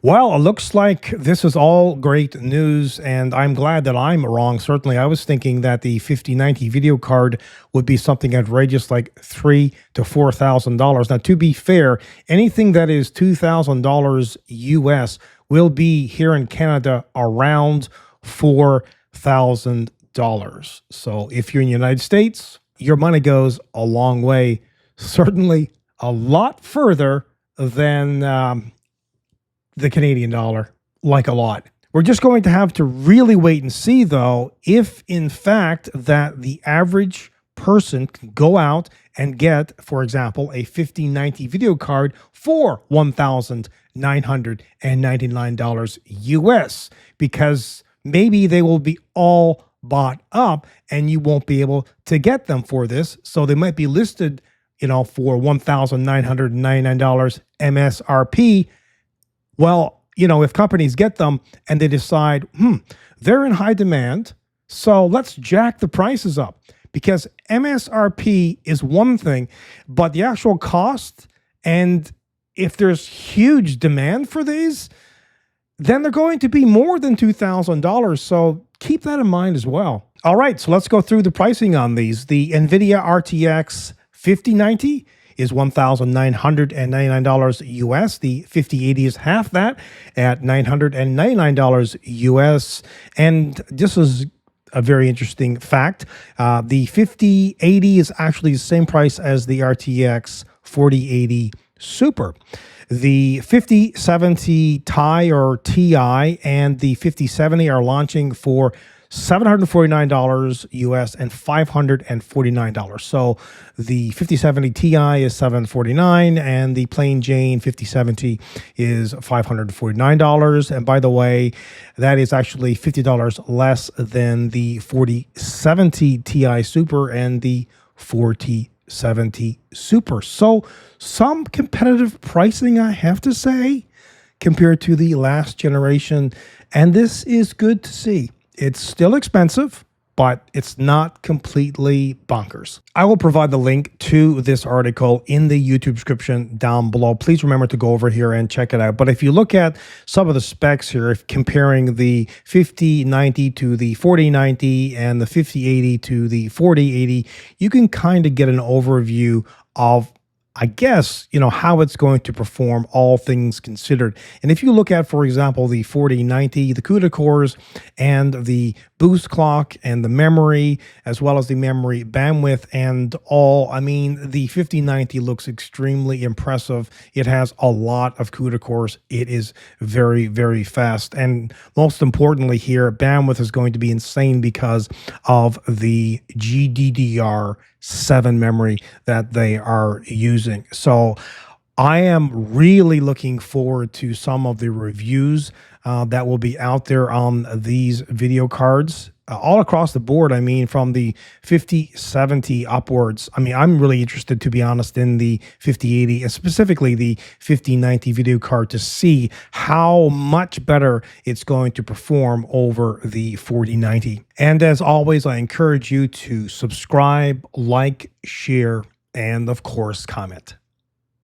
Well, it looks like this is all great news, and I'm glad that I'm wrong. Certainly, I was thinking that the 5090 video card would be something outrageous like $3,000 to $4,000. Now, to be fair, anything that is $2,000 US will be here in Canada around $4,000. So if you're in the United States, your money goes a long way, certainly a lot further than the Canadian dollar, like a lot. We're just going to have to really wait and see, though, if in fact that the average person can go out and get, for example, a 5090 video card for $1,999 US, because maybe they will be all bought up and you won't be able to get them for this. So they might be listed, for $1,999 MSRP. Well, if companies get them and they decide, they're in high demand, so let's jack the prices up, because MSRP is one thing, but the actual cost, and if there's huge demand for these, then they're going to be more than $2,000. So keep that in mind as well. All right, so let's go through the pricing on these. The Nvidia RTX 5090 is $1,999 US. The 5080 is half that at $999 US. And this is a very interesting fact. The 5080 is actually the same price as the RTX 4080 Super. The 5070 Ti or Ti and the 5070 are launching for $749 US and $549. So the 5070 Ti is $749 and the plain Jane 5070 is $549. And by the way, that is actually $50 less than the 4070 Ti Super and the 4070 Super. So some competitive pricing, I have to say, compared to the last generation. And this is good to see. It's still expensive, but it's not completely bonkers. I will provide the link to this article in the YouTube description down below. Please remember to go over here and check it out. But if you look at some of the specs here, if comparing the 5090 to the 4090 and the 5080 to the 4080, you can kind of get an overview of, I guess, how it's going to perform, all things considered. And if you look at, for example, the 4090, the CUDA cores and the boost clock and the memory, as well as the memory bandwidth and all, the 5090 looks extremely impressive. It has a lot of CUDA cores. It is very, very fast. And most importantly here, bandwidth is going to be insane because of the GDDR7 memory that they are using. So I am really looking forward to some of the reviews that will be out there on these video cards all across the board. From the 5070 upwards. I'm really interested, to be honest, in the 5080 and specifically the 5090 video card to see how much better it's going to perform over the 4090. And as always, I encourage you to subscribe, like, share, and of course, comment.